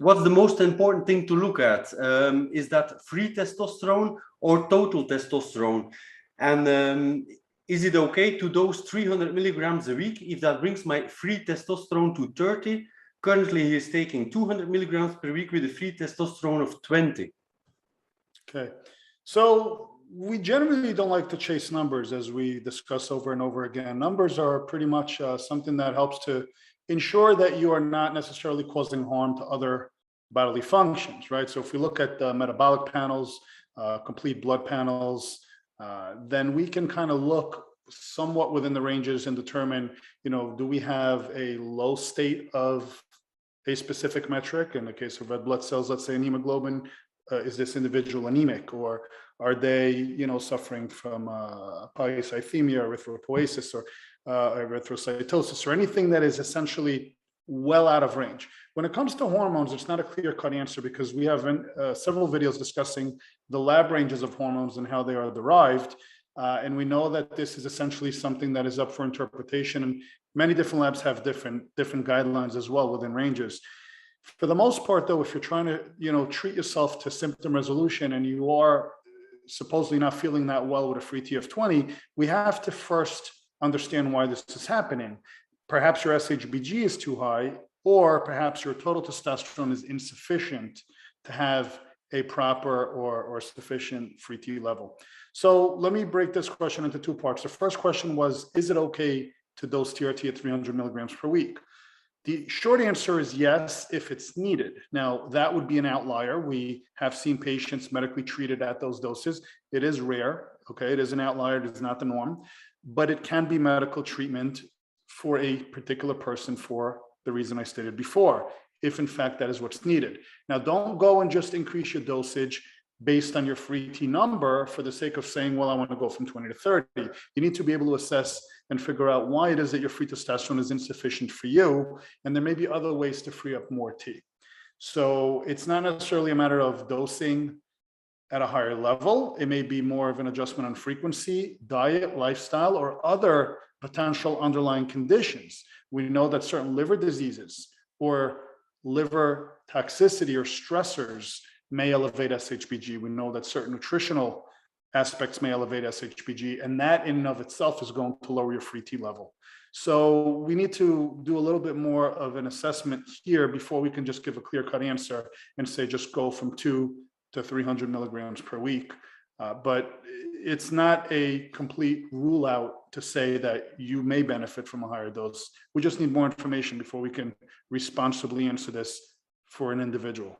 what's the most important thing to look at? Is that free testosterone or total testosterone? And is it okay to dose 300 milligrams a week if that brings my free testosterone to 30? Currently, he is taking 200 milligrams per week with a free testosterone of 20. Okay, so we generally don't like to chase numbers, as we discuss over and over again. Numbers are pretty much something that helps to ensure that you are not necessarily causing harm to other bodily functions, right? So if we look at metabolic panels, complete blood panels, then we can kind of look somewhat within the ranges and determine, do we have a low state of a specific metric? In the case of red blood cells, let's say in hemoglobin, is this individual anemic, or are they, suffering from polycythemia, erythropoiesis, or erythrocytosis, or anything that is essentially well out of range? When it comes to hormones, it's not a clear-cut answer, because we have several videos discussing the lab ranges of hormones and how they are derived. And we know that this is essentially something that is up for interpretation, and many different labs have different guidelines as well within ranges. For the most part, though, if you're trying to, treat yourself to symptom resolution and you are supposedly not feeling that well with a free T of 20, we have to first understand why this is happening. Perhaps your SHBG is too high, or perhaps your total testosterone is insufficient to have a proper or sufficient free T level. So let me break this question into two parts. The first question was, is it okay to dose TRT at 300 milligrams per week? The short answer is yes, if it's needed. Now, that would be an outlier. We have seen patients medically treated at those doses. It is rare, okay? It is an outlier, it is not the norm, but it can be medical treatment for a particular person for the reason I stated before, if in fact that is what's needed. Now, don't go and just increase your dosage based on your free T number for the sake of saying, well, I want to go from 20 to 30. You need to be able to assess and figure out why it is that your free testosterone is insufficient for you. And there may be other ways to free up more T. So it's not necessarily a matter of dosing at a higher level. It may be more of an adjustment on frequency, diet, lifestyle, or other potential underlying conditions. We know that certain liver diseases or liver toxicity or stressors may elevate SHBG. We know that certain nutritional aspects may elevate SHBG, and that in and of itself is going to lower your free T level. So we need to do a little bit more of an assessment here before we can just give a clear-cut answer and say just go from 2 to 300 milligrams per week. But it's not a complete rule out to say that you may benefit from a higher dose. We just need more information before we can responsibly answer this for an individual.